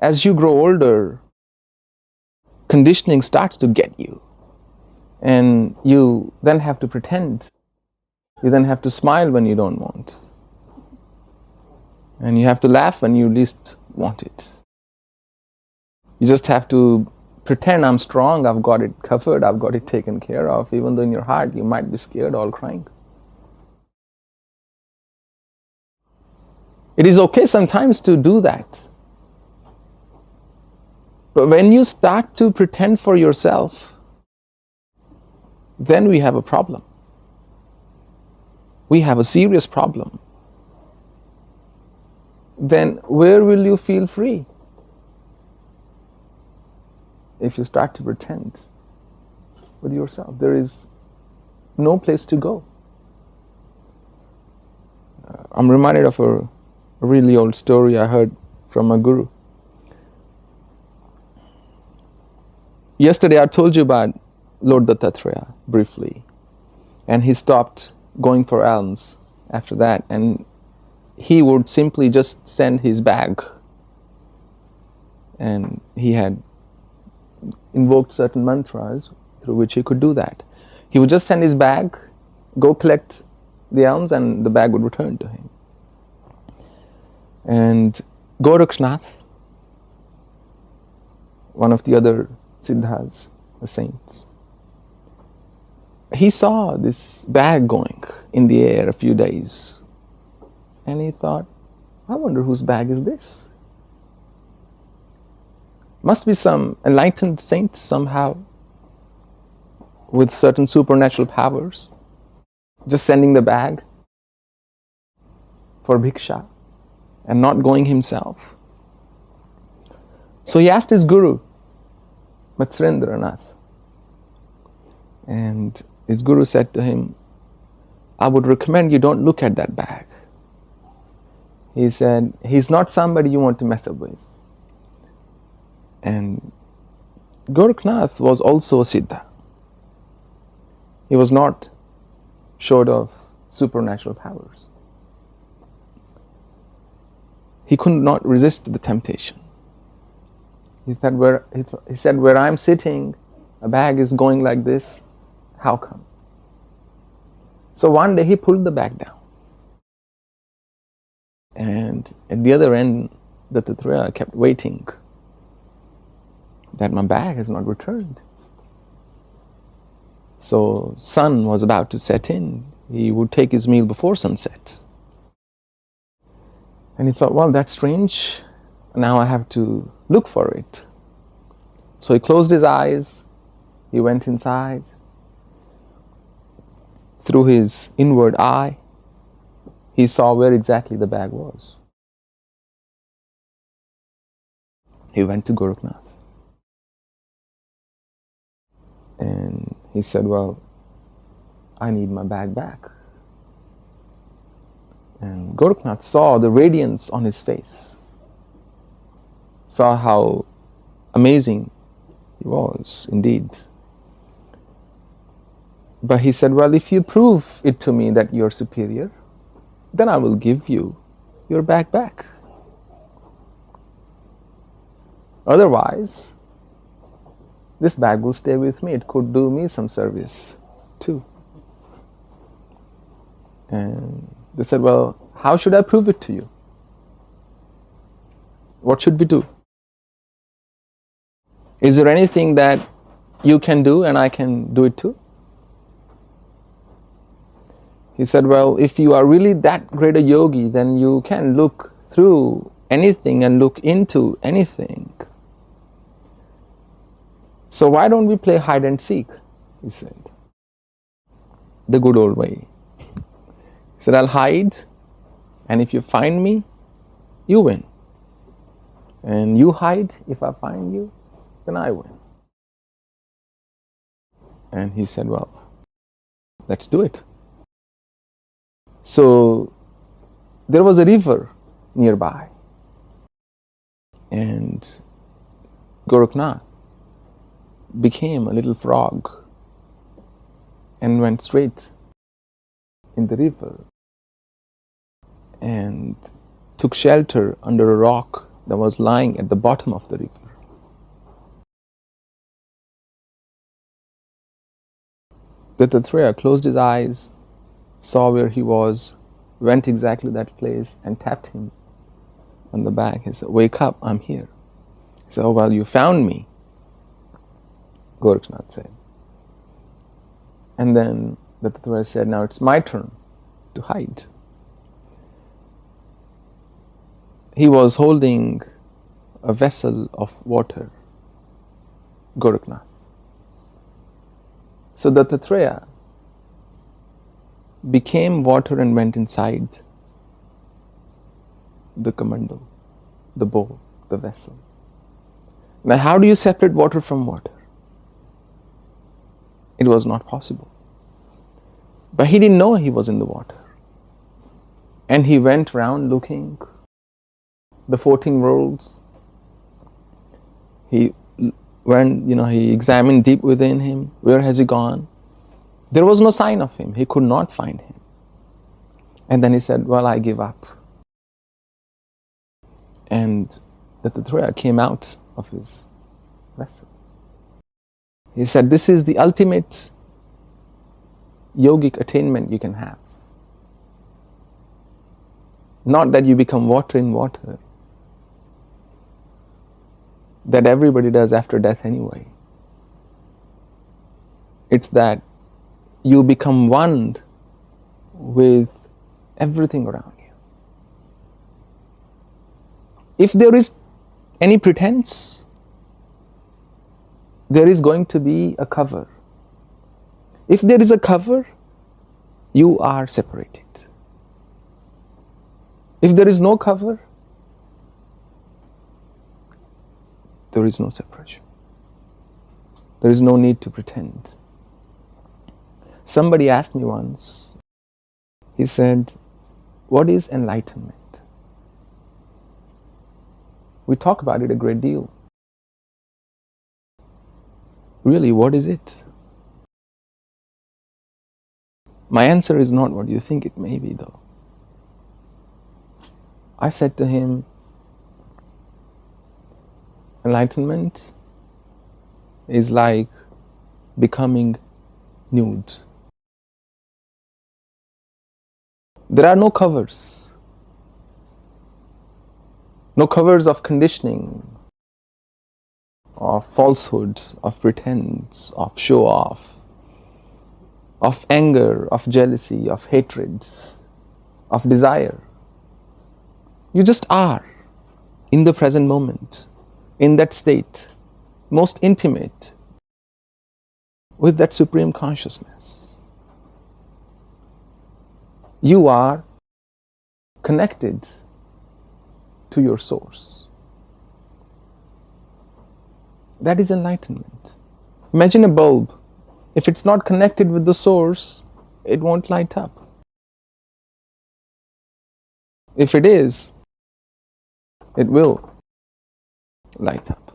as you grow older, conditioning starts to get you. And you then have to pretend. You then have to smile when you don't want. And you have to laugh when you least want it. You just have to pretend I'm strong, I've got it covered, I've got it taken care of, even though in your heart you might be scared, all crying. It is okay sometimes to do that. But when you start to pretend for yourself, then we have a problem. We have a serious problem. Then where will you feel free? If you start to pretend with yourself, there is no place to go. I'm reminded of a really old story I heard from a guru. Yesterday I told you about Lord Dattatreya briefly, and he stopped going for alms after that, and he would simply just send his bag, and he had invoked certain mantras through which he could do that. He would just send his bag, go collect the alms, and the bag would return to him. And Gorakshnath, one of the other siddhas, the saints, he saw this bag going in the air a few days, and he thought, I wonder whose bag is this? Must be some enlightened saint somehow with certain supernatural powers, just sending the bag for bhiksha and not going himself. So he asked his guru, Matsrendranath, and his guru said to him, I would recommend you don't look at that bag. He said, he's not somebody you want to mess up with. And Gorakshnath was also a siddha. He was not short of supernatural powers. He could not resist the temptation. He said, where I'm sitting, a bag is going like this. How come? So one day he pulled the bag down. And at the other end, Dattatreya kept waiting that my bag has not returned. So sun was about to set in. He would take his meal before sunset. And he thought, well, that's strange. Now I have to look for it. So he closed his eyes. He went inside. Through his inward eye, he saw where exactly the bag was. He went to Gorakshnath. And he said, well, I need my bag back. And Gorakshnath saw the radiance on his face, saw how amazing he was indeed. But he said, well, if you prove it to me that you're superior, then I will give you your bag back. Otherwise, this bag will stay with me. It could do me some service too. And they said, well, how should I prove it to you? What should we do? Is there anything that you can do and I can do it too? He said, well, if you are really that great a yogi, then you can look through anything and look into anything. So why don't we play hide and seek? He said. The good old way. He said, I'll hide, and if you find me, you win. And you hide, if I find you, then I win. And he said, well, let's do it. So there was a river nearby, and Gorakshnath became a little frog and went straight in the river and took shelter under a rock that was lying at the bottom of the river. Dattatreya closed his eyes, saw where he was, went exactly that place and tapped him on the back. He said, "Wake up, I'm here." He said, "Oh, well, you found me," Gorakshnath said. And then Dattatreya said, "Now it's my turn to hide." He was holding a vessel of water, Gorakshnath. So Dattatreya became water and went inside the kamandal, the bowl, the vessel. Now, how do you separate water from water? It was not possible. But he didn't know he was in the water. And he went round looking the 14 worlds. He went, he examined deep within him. Where has he gone? There was no sign of him. He could not find him. And then he said, "Well, I give up." And Dattatreya came out of his vessel. He said, "This is the ultimate yogic attainment you can have. Not that you become water in water, that everybody does after death anyway. It's that you become one with everything around you. If there is any pretense, there is going to be a cover. If there is a cover, you are separated. If there is no cover, there is no separation. There is no need to pretend. Somebody asked me once, he said, "What is enlightenment?" We talk about it a great deal. Really, what is it? My answer is not what you think it may be, though. I said to him, enlightenment is like becoming nude. There are no covers. No covers of conditioning, of falsehoods, of pretense, of show-off, of anger, of jealousy, of hatred, of desire. You just are in the present moment, in that state, most intimate with that supreme consciousness. You are connected to your source. That is enlightenment. Imagine a bulb. If it's not connected with the source, it won't light up. If it is, it will light up.